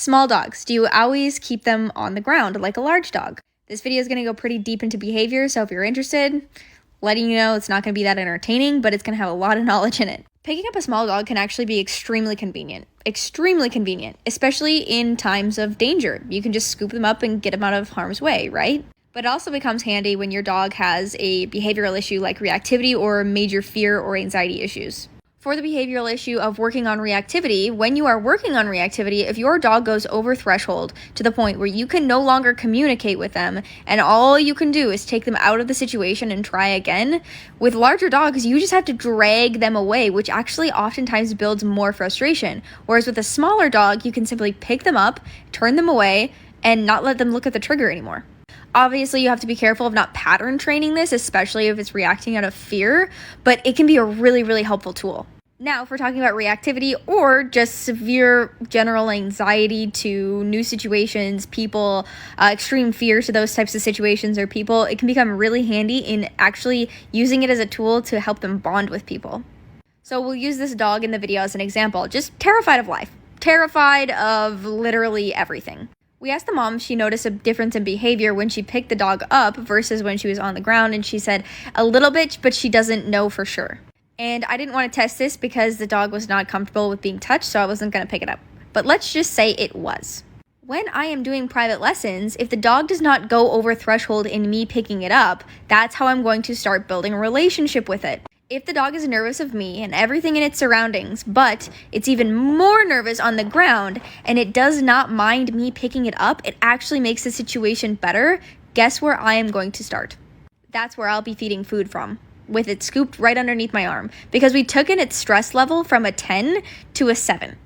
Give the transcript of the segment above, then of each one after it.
Small dogs, do you always keep them on the ground like a large dog? This video is going to go pretty deep into behavior, so if you're interested, letting you know it's not going to be that entertaining, but it's going to have a lot of knowledge in it. Picking up a small dog can actually be extremely convenient, especially in times of danger. You can just scoop them up and get them out of harm's way, right? But it also becomes handy when your dog has a behavioral issue like reactivity or major fear or anxiety issues. For the behavioral issue of working on reactivity, when you are working on reactivity, if your dog goes over threshold to the point where you can no longer communicate with them and all you can do is take them out of the situation and try again, with larger dogs, you just have to drag them away, which actually oftentimes builds more frustration. Whereas with a smaller dog, you can simply pick them up, turn them away, and not let them look at the trigger anymore. Obviously, you have to be careful of not pattern training this, especially if it's reacting out of fear, but it can be a really, really helpful tool. Now, if we're talking about reactivity or just severe general anxiety to new situations, people, extreme fear to those types of situations or people, it can become really handy in actually using it as a tool to help them bond with people. So we'll use this dog in the video as an example, just terrified of life, terrified of literally everything. We asked the mom if she noticed a difference in behavior when she picked the dog up versus when she was on the ground, and she said a little bit, but she doesn't know for sure. And I didn't want to test this because the dog was not comfortable with being touched, so I wasn't going to pick it up. But let's just say it was. When I am doing private lessons, if the dog does not go over threshold in me picking it up, that's how I'm going to start building a relationship with it. If the dog is nervous of me and everything in its surroundings, but it's even more nervous on the ground and it does not mind me picking it up, it actually makes the situation better. Guess where I am going to start? That's where I'll be feeding food from, with it scooped right underneath my arm, because we took in its stress level from a 10 to a 7,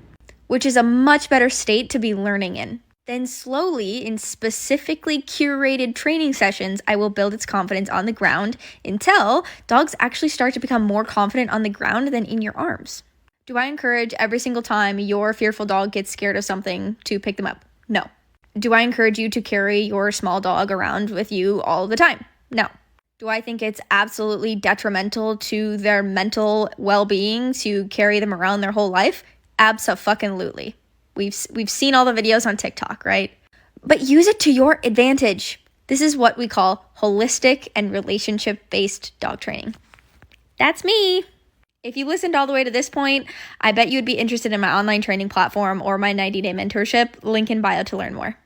which is a much better state to be learning in. Then slowly, in specifically curated training sessions, I will build its confidence on the ground until dogs actually start to become more confident on the ground than in your arms. Do I encourage every single time your fearful dog gets scared of something to pick them up? No. Do I encourage you to carry your small dog around with you all the time? No. Do I think it's absolutely detrimental to their mental well-being to carry them around their whole life? Abso-fucking-lutely. We've seen all the videos on TikTok, right? But use it to your advantage. This is what we call holistic and relationship-based dog training. That's me. If you listened all the way to this point, I bet you'd be interested in my online training platform or my 90-day mentorship. Link in bio to learn more.